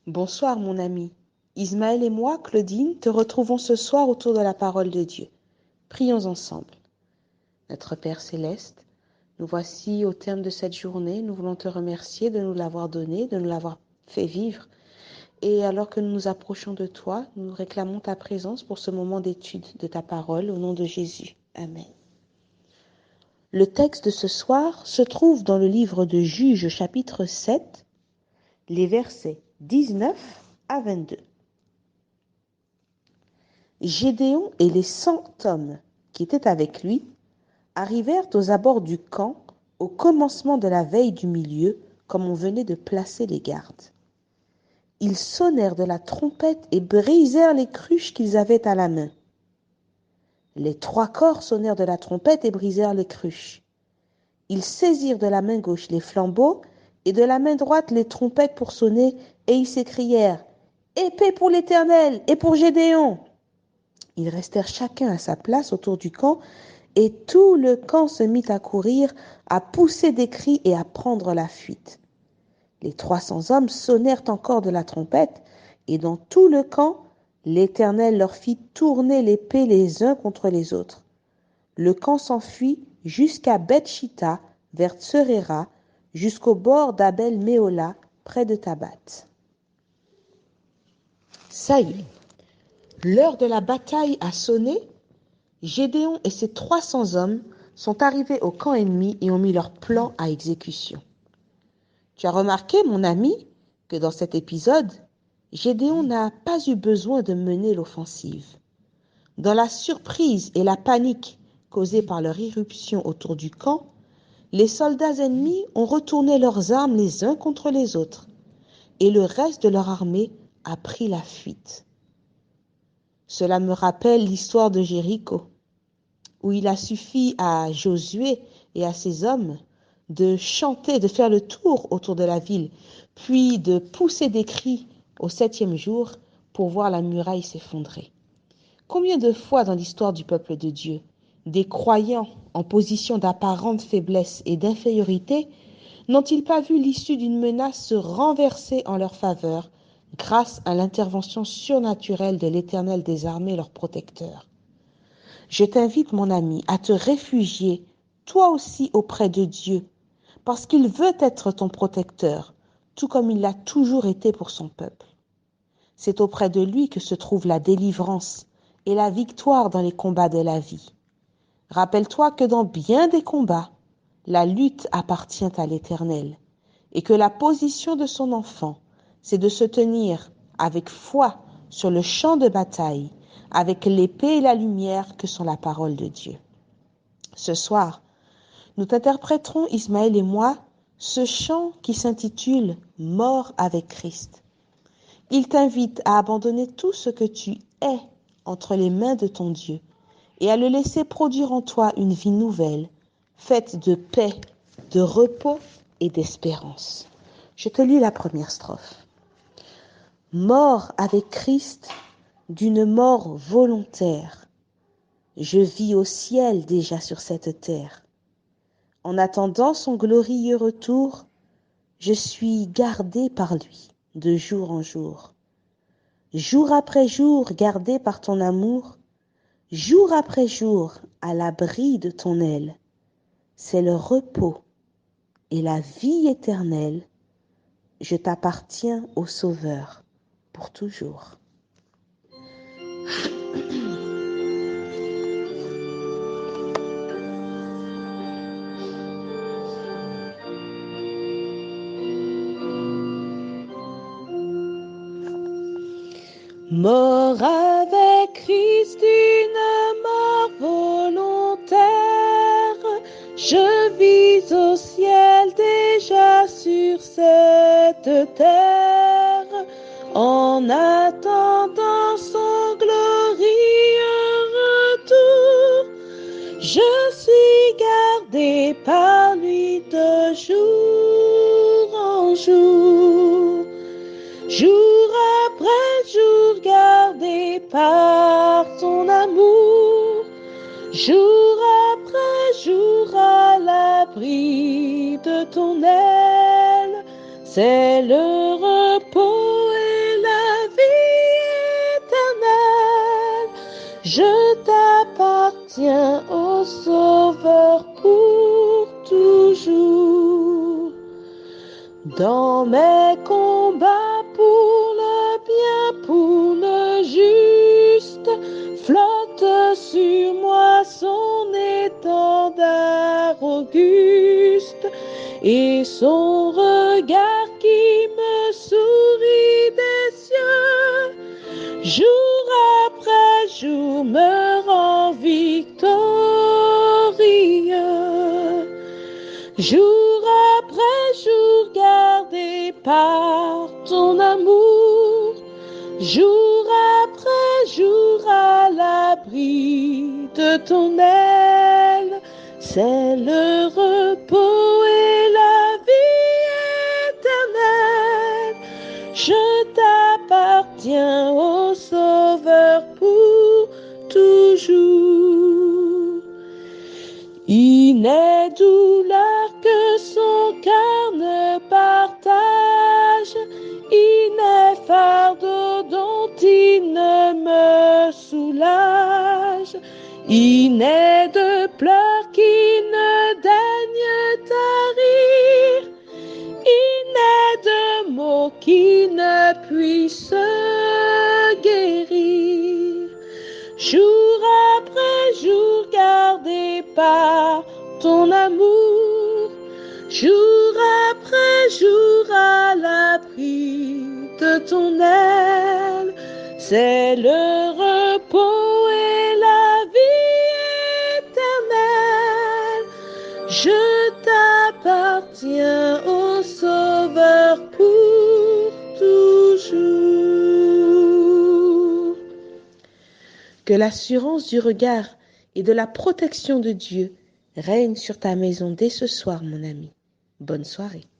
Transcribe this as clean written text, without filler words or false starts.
Bonsoir mon ami. Ismaël et moi, Claudine, te retrouvons ce soir autour de la parole de Dieu. Prions ensemble. Notre Père céleste, nous voici au terme de cette journée. Nous voulons te remercier de nous l'avoir donné, de nous l'avoir fait vivre. Et alors que nous nous approchons de toi, nous réclamons ta présence pour ce moment d'étude de ta parole au nom de Jésus. Amen. Le texte de ce soir se trouve dans le livre de Juges chapitre 7, les versets 19 à 22. Gédéon et les 100 hommes qui étaient avec lui arrivèrent aux abords du camp au commencement de la veille du milieu, comme on venait de placer les gardes. Ils sonnèrent de la trompette et brisèrent les cruches qu'ils avaient à la main. Les 3 corps sonnèrent de la trompette et brisèrent les cruches. Ils saisirent de la main gauche les flambeaux et de la main droite les trompettes pour sonner, et ils s'écrièrent « Épée pour l'Éternel et pour Gédéon !» Ils restèrent chacun à sa place autour du camp, et tout le camp se mit à courir, à pousser des cris et à prendre la fuite. Les 300 hommes sonnèrent encore de la trompette, et dans tout le camp, l'Éternel leur fit tourner l'épée les uns contre les autres. Le camp s'enfuit jusqu'à Beth-Shitta, vers Tseréra, jusqu'au bord d'Abel-Méhola, près de Tabat. Ça y est, l'heure de la bataille a sonné. Gédéon et ses 300 hommes sont arrivés au camp ennemi et ont mis leur plan à exécution. Tu as remarqué, mon ami, que dans cet épisode, Gédéon n'a pas eu besoin de mener l'offensive. Dans la surprise et la panique causée par leur irruption autour du camp, les soldats ennemis ont retourné leurs armes les uns contre les autres, et le reste de leur armée a pris la fuite. Cela me rappelle l'histoire de Jéricho, où il a suffi à Josué et à ses hommes de chanter, de faire le tour autour de la ville, puis de pousser des cris au 7e jour pour voir la muraille s'effondrer. Combien de fois dans l'histoire du peuple de Dieu, des croyants en position d'apparente faiblesse et d'infériorité n'ont-ils pas vu l'issue d'une menace se renverser en leur faveur grâce à l'intervention surnaturelle de l'Éternel des armées, leur protecteur? Je t'invite, mon ami, à te réfugier, toi aussi, auprès de Dieu, parce qu'il veut être ton protecteur, tout comme il l'a toujours été pour son peuple. C'est auprès de lui que se trouve la délivrance et la victoire dans les combats de la vie. Rappelle-toi que dans bien des combats, la lutte appartient à l'Éternel, et que la position de son enfant, c'est de se tenir avec foi sur le champ de bataille, avec l'épée et la lumière que sont la parole de Dieu. Ce soir, nous t'interpréterons, Ismaël et moi, ce chant qui s'intitule « Mort avec Christ ». Il t'invite à abandonner tout ce que tu es entre les mains de ton Dieu et à le laisser produire en toi une vie nouvelle, faite de paix, de repos et d'espérance. Je te lis la première strophe. Mort avec Christ d'une mort volontaire, je vis au ciel déjà sur cette terre. En attendant son glorieux retour, je suis gardé par lui de jour en jour. Jour après jour gardé par ton amour, jour après jour à l'abri de ton aile. C'est le repos et la vie éternelle. Je t'appartiens au Sauveur pour toujours. Mort avec Christ, une mort volontaire, je vis au ciel déjà sur cette terre, en attendant son glorieux retour, je suis gardé par lui de jour en jour. Jour après jour gardé par ton amour, jour après jour à l'abri de ton aile, c'est le repos t'appartiens, ô Sauveur, pour toujours. Dans mes combats pour le bien, pour le juste, flotte sur moi son étendard auguste, et son regard qui me sourit des cieux, jour après jour me rend victorieux. Jour après jour gardé par ton amour, jour après jour à l'abri de ton aile, c'est le repos et la vie éternelle. Je t'appartiens, ô Sauveur, pour toujours. Il n'est douleur que son cœur ne partage, il n'est fardeau dont il ne me soulage, il n'est de pleurs qui ne daignent tarir, il n'est de mots qui ne puissent guérir. Jour après jour gardé par ton amour, jour après jour à l'abri de ton aile, c'est le repos et la vie éternelle. Je t'appartiens, ô Sauveur, pour toujours. Que l'assurance du regard et de la protection de Dieu règne sur ta maison dès ce soir, mon ami. Bonne soirée.